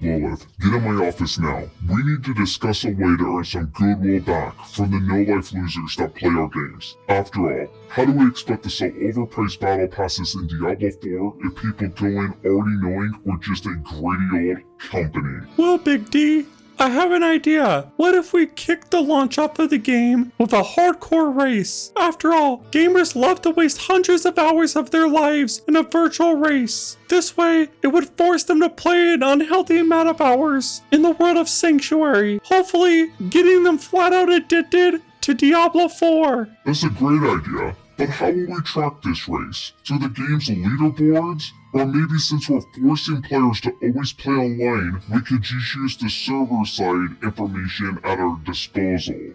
Lilith, get in my office now. We need to discuss a way to earn some goodwill back from the no-life losers that play our games. After all, how do we expect to sell overpriced battle passes in Diablo 4 if people go in already knowing we're just a greedy old company? Well, Big D, I have an idea. What if we kick the launch off of the game with a hardcore race? After all, gamers love to waste hundreds of hours of their lives in a virtual race. This way, it would force them to play an unhealthy amount of hours in the world of Sanctuary, hopefully getting them flat out addicted to Diablo 4. That's a great idea, but how will we track this race? Through the game's leaderboards? Or maybe since we're forcing players to always play online, we could just use the server-side information at our disposal.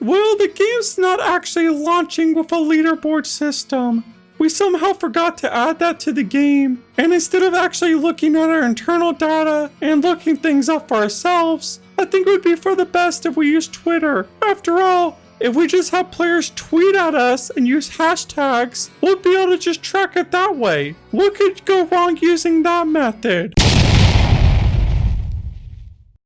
Well, the game's not actually launching with a leaderboard system. We somehow forgot to add that to the game. And instead of actually looking at our internal data and looking things up for ourselves, I think it would be for the best if we use Twitter. After all, if we just have players tweet at us and use hashtags, we'll be able to just track it that way. What could go wrong using that method?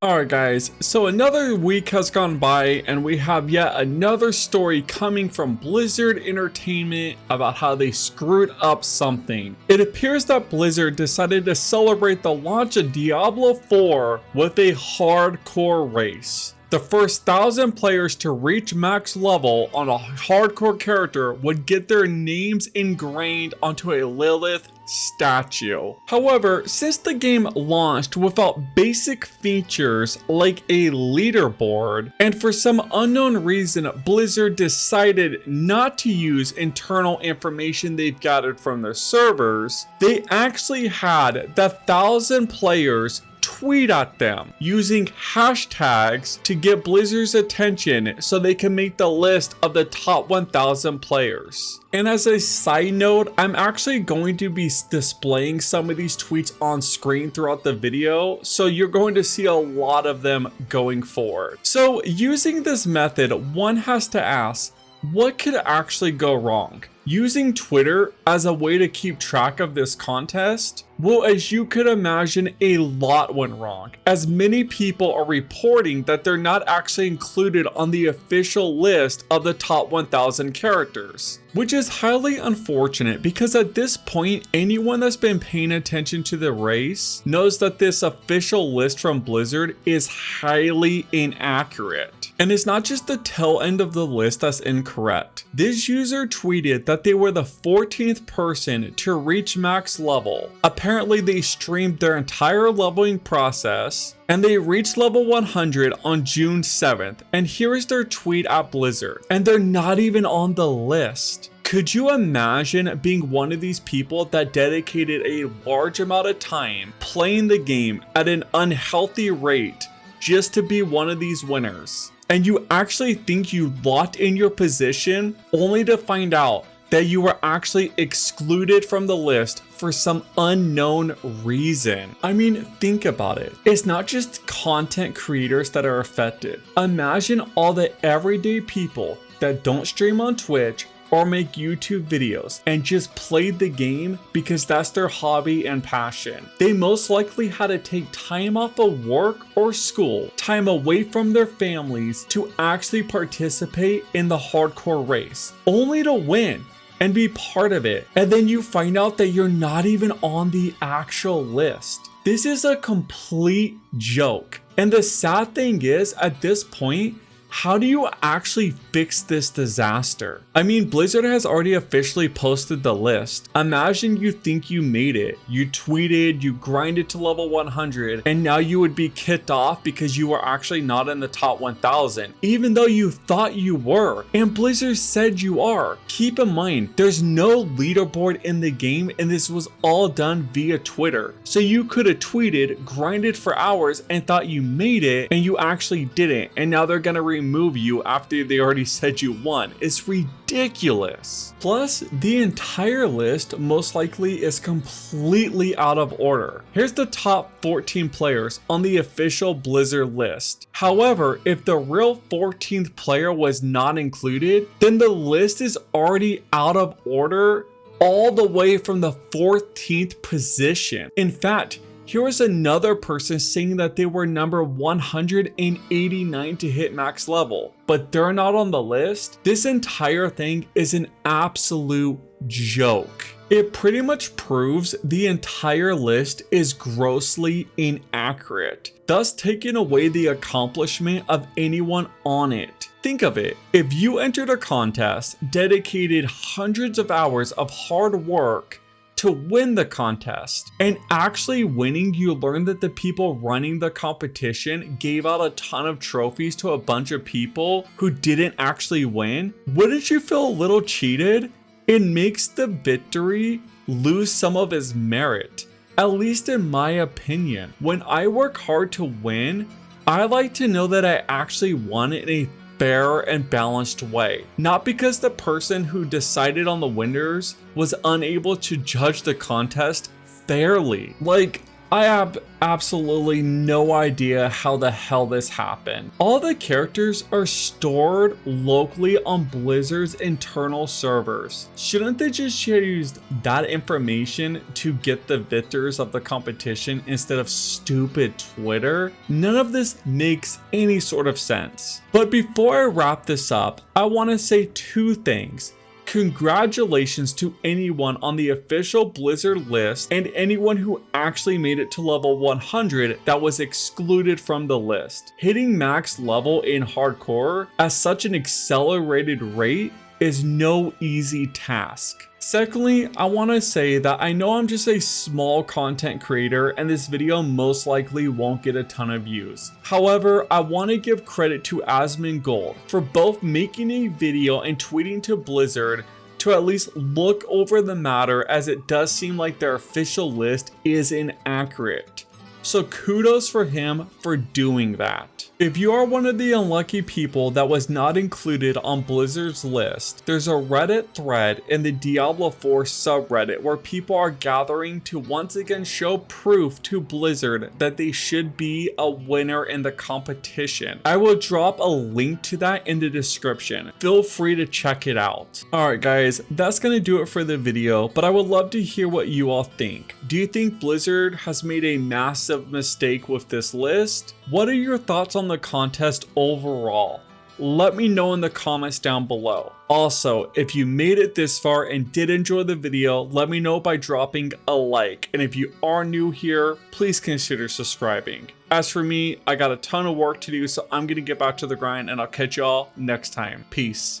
Alright guys, so another week has gone by and we have yet another story coming from Blizzard Entertainment about how they screwed up something. It appears that Blizzard decided to celebrate the launch of Diablo 4 with a hardcore race. The first 1,000 players to reach max level on a hardcore character would get their names ingrained onto a Lilith statue. However, since the game launched without basic features like a leaderboard, and for some unknown reason Blizzard decided not to use internal information they've gathered from their servers, they actually had the 1,000 players tweet at them using hashtags to get Blizzard's attention so they can make the list of the top 1,000 players. And as a side note, I'm actually going to be displaying some of these tweets on screen throughout the video, so you're going to see a lot of them going forward. So using this method, one has to ask, what could actually go wrong? Using Twitter as a way to keep track of this contest? Well, as you could imagine, a lot went wrong, as many people are reporting that they're not actually included on the official list of the top 1,000 characters, which is highly unfortunate because at this point, anyone that's been paying attention to the race knows that this official list from Blizzard is highly inaccurate. And it's not just the tail end of the list that's incorrect. This user tweeted that they were the 14th person to reach max level. Apparently they streamed their entire leveling process and they reached level 100 on June 7th. And here is their tweet at Blizzard. And they're not even on the list. Could you imagine being one of these people that dedicated a large amount of time playing the game at an unhealthy rate just to be one of these winners? And you actually think you locked in your position only to find out that you were actually excluded from the list for some unknown reason. I mean, think about it. It's not just content creators that are affected. Imagine all the everyday people that don't stream on Twitch or make YouTube videos and just played the game because that's their hobby and passion. They most likely had to take time off of work or school, time away from their families to actually participate in the hardcore race, only to win and be part of it. And then you find out that you're not even on the actual list. This is a complete joke. And the sad thing is, at this point, how do you actually fix this disaster? I mean, Blizzard has already officially posted the list. Imagine you think you made it. You tweeted, you grinded to level 100, and now you would be kicked off because you were actually not in the top 1,000, even though you thought you were. And Blizzard said you are. Keep in mind, there's no leaderboard in the game, and this was all done via Twitter. So you could have tweeted, grinded for hours, and thought you made it, and you actually didn't. And now they're gonna remove you after they already said you won. It's ridiculous. Plus, the entire list most likely is completely out of order. Here's the top 14 players on the official Blizzard list. However, if the real 14th player was not included, then the list is already out of order all the way from the 14th position. In fact, Here was another person saying that they were number 189 to hit max level, but they're not on the list. This entire thing is an absolute joke. It pretty much proves the entire list is grossly inaccurate, thus taking away the accomplishment of anyone on it. Think of it, if you entered a contest, dedicated hundreds of hours of hard work to win the contest, and actually winning, you learn that the people running the competition gave out a ton of trophies to a bunch of people who didn't actually win, wouldn't you feel a little cheated? It makes the victory lose some of its merit, at least in my opinion. When I work hard to win, I like to know that I actually won in a fair and balanced way, not because the person who decided on the winners was unable to judge the contest fairly. Like, I have absolutely no idea how the hell this happened. All the characters are stored locally on Blizzard's internal servers. Shouldn't they just use that information to get the victors of the competition instead of stupid Twitter? None of this makes any sort of sense. But before I wrap this up, I want to say two things. Congratulations to anyone on the official Blizzard list and anyone who actually made it to level 100 that was excluded from the list. Hitting max level in hardcore at such an accelerated rate is no easy task. Secondly, I want to say that I know I'm just a small content creator and this video most likely won't get a ton of views. However, I want to give credit to Asmongold for both making a video and tweeting to Blizzard to at least look over the matter, as it does seem like their official list is inaccurate. So kudos for him for doing that. If you are one of the unlucky people that was not included on Blizzard's list, there's a Reddit thread in the Diablo 4 subreddit where people are gathering to once again show proof to Blizzard that they should be a winner in the competition. I will drop a link to that in the description. Feel free to check it out. Alright guys, that's gonna do it for the video, but I would love to hear what you all think. Do you think Blizzard has made a massive mistake with this list? What are your thoughts on the contest overall? Let me know in the comments down below. Also, if you made it this far and did enjoy the video, let me know by dropping a like. And if you are new here, please consider subscribing. As for me, I got a ton of work to do, so I'm gonna get back to the grind and I'll catch y'all next time. Peace.